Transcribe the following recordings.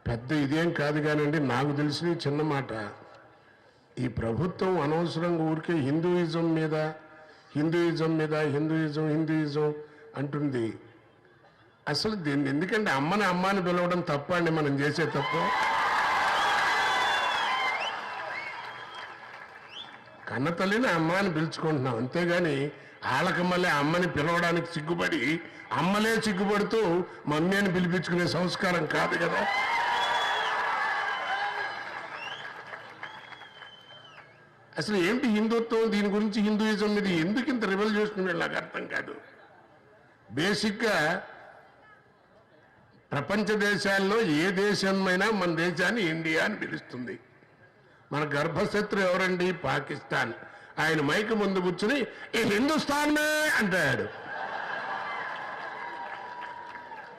పెద్ద ఇదేం కాదు కానండి, నాకు తెలిసిన చిన్న మాట. ఈ ప్రభుత్వం అనవసరంగా ఊరికే హిందూయిజం మీద హిందూయిజం అంటుంది. అసలు దీన్ని ఎందుకంటే అమ్మని పిలవడం తప్ప అండి మనం చేసే తప్పు? కన్న తల్లిని అమ్మ అని పిలుచుకుంటున్నాం, అంతేగాని వాళ్ళకి మళ్ళీ అమ్మని పిలవడానికి సిగ్గుపడి అమ్మలే సిగ్గుపడుతూ మమ్మీ అని పిలిపించుకునే సంస్కారం కాదు కదా. అసలు ఏంటి హిందుత్వం, దీని గురించి హిందూయిజం మీద ఎందుకు ఇంత రిబల్ చేస్తున్నారు నాకు అర్థం కాదు. బేసిక్గా ప్రపంచ దేశాల్లో ఏ దేశమైనా మన దేశాన్ని ఇండియా అని పిలుస్తుంది. మన గర్భశత్రు ఎవరండి? పాకిస్తాన్. ఆయన మైక్ ముందు కూర్చుని ఈ హిందుస్థాన్మే అంటాడు.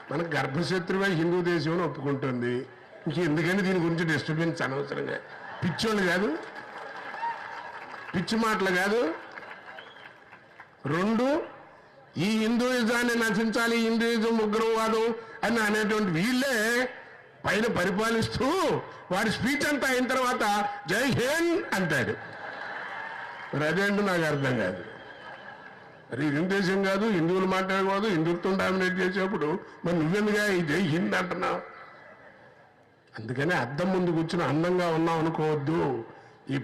మన గర్భశత్రువే హిందూ దేశం అని ఒప్పుకుంటుంది. ఇంకెందుకని దీని గురించి డిస్టర్బెన్స్ అనవసరంగా? పిచ్చోళ్ళు కాదు, పిచ్చి మాటలు కాదు. రెండు, ఈ హిందూయిజాన్ని నశించాలి, హిందూయిజం ఉగ్రవాదం అని అనేటువంటి వీళ్ళే పైన పరిపాలిస్తూ వాడి స్పీచ్ అంతా అయిన తర్వాత జై హింద్ అంటాడు. మరి అదేంటో నాకు అర్థం కాదు. మరి హిందూ దేశం కాదు, హిందువులు మాట్లాడకూడదు, హిందుత్వం డామినేట్ చేసేప్పుడు మరి నువ్వెందుగా ఈ జై హింద్ అంటున్నావు? అందుకని అద్దం ముందు కూర్చుని అందంగా ఉన్నావు అనుకోవద్దు.